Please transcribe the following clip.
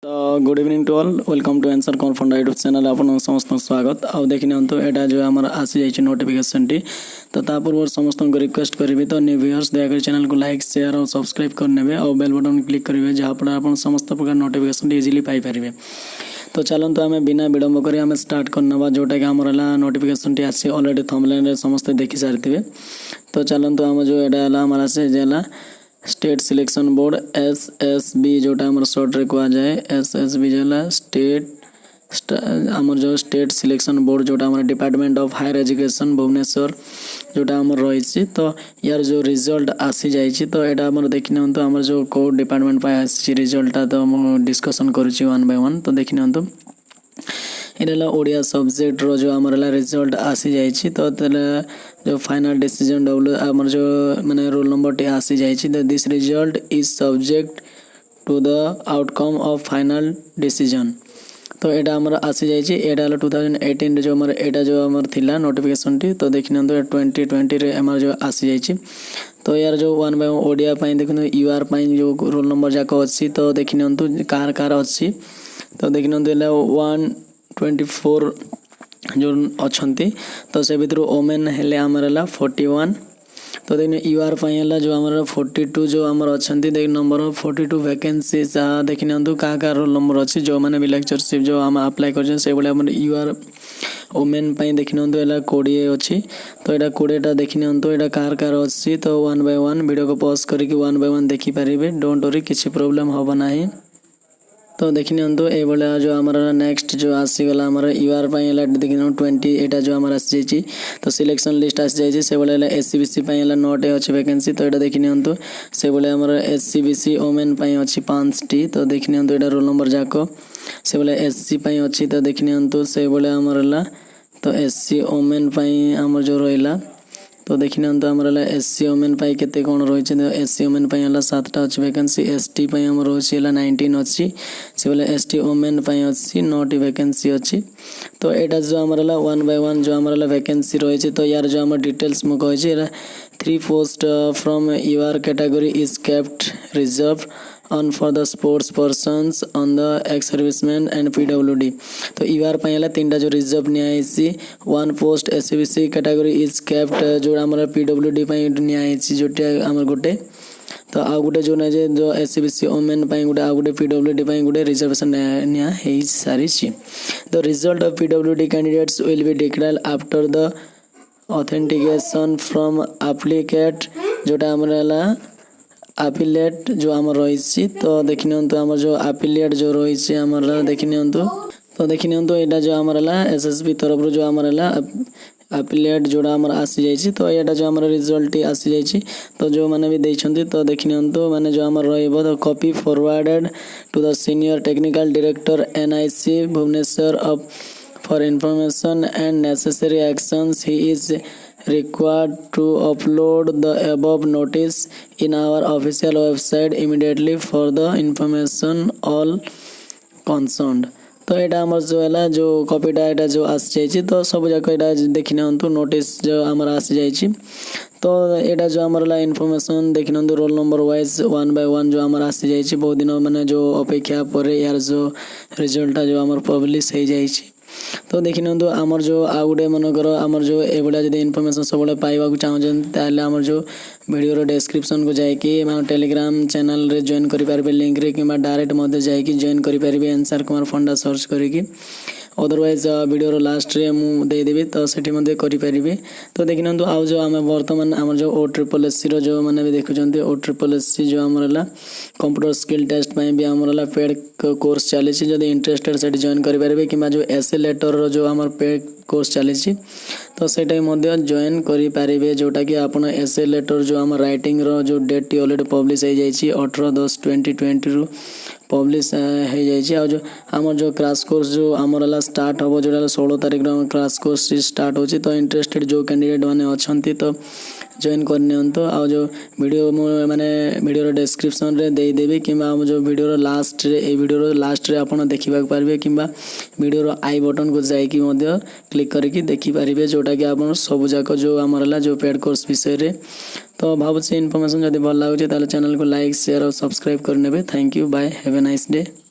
तो good evening to all welcome to answer कमर फंडा यूट्यूब चैनल आपन समस्त स्वागत आउ देखि तो एटा जो हमर आसी जाय नोटिफिकेशन टी तो ता पूर्व समस्त को रिक्वेस्ट करिवे तो न्यू व्यूअर्स दया कर चैनल को लाइक शेयर और सब्सक्राइब करनेबे और बेल बटन क्लिक करिवे जहाँ फल आपन समस्त प्रकार नोटिफिकेशन इजीली पाई परिवे। तो चलते आम बिना विलंब कर आम स्टार्ट करना जोटा कि आमर नोटिफिकेशन टी आसी अलरेडी थंबनेल समस्त देखि सारी। तो चलते आम जो एटा आमर आसी स्टेट सिलेक्शन बोर्ड एसएसबी जोटा आमर शॉर्ट रे कहा जाए एसएसबी जला स्टेट आमर जो स्टेट सिलेक्शन बोर्ड जोटा आमर department of higher education Bhubaneswar जोटा आमर रही। तो यार जो रिजल्ट आसी जाइए तो यहाँ आमर देखि तो आमर जो को डिपार्टमेंट पर आसी रिजल्ट तो मुझे डिस्कसन करुच्ची वन बाय वन। तो देखि ये ओडिया सब्जेक्ट रो जो आमर रिजल्ट आसी जाइए तो जो फाइनल डिसीजन डब्ल्यू आमर जो माने रोल नंबर टी आसी जाइए तो this result is subject to the outcome of final decision. तो यहाँ आमर आसी जाइए यहाँ 2018 जो आमर यहाँ जो आमर थिला नोटिफिकेशन टी तो देखि 2020 रे आमर जो आसी जाइए। तो यार जो वन बाय ओडिया देखो यूआर जो रोल नंबर जाक अच्छी तो देखि कार कार अच्छी तो देखि 124 जो अच्छी तो से भर ओमेन हेले आमर 41 तो देखिए यूआर जो आमर 42 जो आमर अच्छा देख नंबर 42 वैकेंसी देखि क्या रोल नंबर अच्छी जो मैंने भी लेक्चरशिप जो आम अप्लाई कर यूआर ओमेन देखि 20 अच्छी तो यहाँ 20टा देखि यहाँ कार कार अच्छी तो वन बाय वन वीडियो को पॉज करके वन बाय वन देखिपारे डोंट वरी किसी प्रोब्लेम हम ना। तो देखि ये जो आमर नेक्स्ट जो आसीगला आमर यूआर देखि 20 यहाँ जो आमर आसी जाइए तो सिलेक्शन लिस्ट आसी जाइए से भाई एससीबीसी 9 अच्छी वैकेंसी तो यहाँ देखि से भाई आमर एससीबीसी ओमेन अच्छी 5टी तो देखि यहाँ रोल नंबर जाक से भाई एससी अच्छी तो देखि से भाई आमर तो एससी ओमेन आमर जो रहा तो देखि आमर एससी ओमेन केते कौन रही एससी ओमेन 7टा अच्छी वैकेंसी एसटी आमर रही 19 अच्छी से बोले एसटी ओमेन अच्छी 9टी वैकेंसी अच्छी। तो यहाँ जो आमर वन बाय वन जो आमर वैकेंसी रही तो यार जो आम डिटेल्स मुझे 3 post from UR category is kept reserve on for the sports persons on the ex servicemen and PWD। तो यूआर 3टा जो रिजर्व नियासी 1 post S C B C category is kept जो आमर PWD नियासी जोटे आमर गोटे तो आउ गोटे जो ना जो एससीबीसी ओमेन गोटे आउ गोटे PWD गोटे रिजर्वेशन निया सारी। The result of PWD candidates will be declared after the authentication from एप्लीकेट जोटा आमर एफिलिएट जो आमर रही तो देखि आमर जो एफिलिएट जो रही आमर देखि तो देखि यहाँ जो आमर एसएसबी तरफ जो आमर एफिलिएट जोड़ा आमर आसी जाइए तो यहाँ जो आमर रिजल्ट आसी जाइए तो जो मैंने भी देखते तो देखि माने जो आमर रही copy forwarded to the senior technical director NIC Bhubaneswar of for information and necessary actions he is required to upload the above notice in our official website immediately for the information all concerned। तो यहाँ आमर जो है जो कॉपीटा यहाँ जो आसी जाइए तो सब जाक यहाँ देखि नोटिस जो आमर आसी जाइए तो यहाँ जो आमर इनफॉरमेशन देखि roll number wise one by one जो आमर आसी जाइए बहुत दिन मैंने जो अपेक्षा पर यार जो रिजल्ट जो आमर पब्लिश हो जाइए। तो देखि आमर जो आउ गोटे मनकर आमर जो एभलिया जब इनफॉरमेशन सब पाइबा चाहते आमर जो वीडियो डिस्क्रिप्शन को जाकि टेलीग्राम चैनल रे जॉइन करेंगे लिंक रे कि डायरेक्ट मध्य जाकि जॉइन करेंगे answerkumar फंडा सर्च करके अदरवाइज वीडियो लास्ट रे मु देदेवी तो सेठी मध्य करेंगे। तो देखि आउ जो आम बर्तमान आम जो OSSSC जो मैंने भी देखुं OSSSC जो आमर कंप्यूटर स्किल टेस्ट भी आमर पेड कोर्स चली जब इंटरेस्टेड से जॉइन करेंगे कि जो एसे लेटर जो आम पेड कोर्स चली तो सेटा जॉइन करेंगे जोटा कि आप एसे लेटर जो आम राइटिंग रो जो डेट टी ऑलरेडी पब्लिश हो जाइए 18/10/2020 रु पब्लिश हो जाइए। जो आम जो क्रैश कोर्स जो आमर स्टार्ट हम जो 16 तारिख क्रैश कोर्स स्टार्ट हो तो इंटरेस्टेड जो कैंडिडेट मैंने अच्छा तो जॉइन करनी तो आ जो वीडियो माने वीडियो डिस्क्रिप्शन रे देदेवी कि जो वीडियो लास्ट रे ए वीडियो लास्ट रे आपन देखिबा पारबे कि वीडियो आई बटन को जाइकी क्लिक करके देखिपारे जोटा कि आप सब जाक जो आमर जो पेड कोर्स विषय रे। तो भावुँ इनफॉरमेशन जब भल लगे चैनल को लाइक शेयर और सब्सक्राइब करने। Thank you bye have a nice day.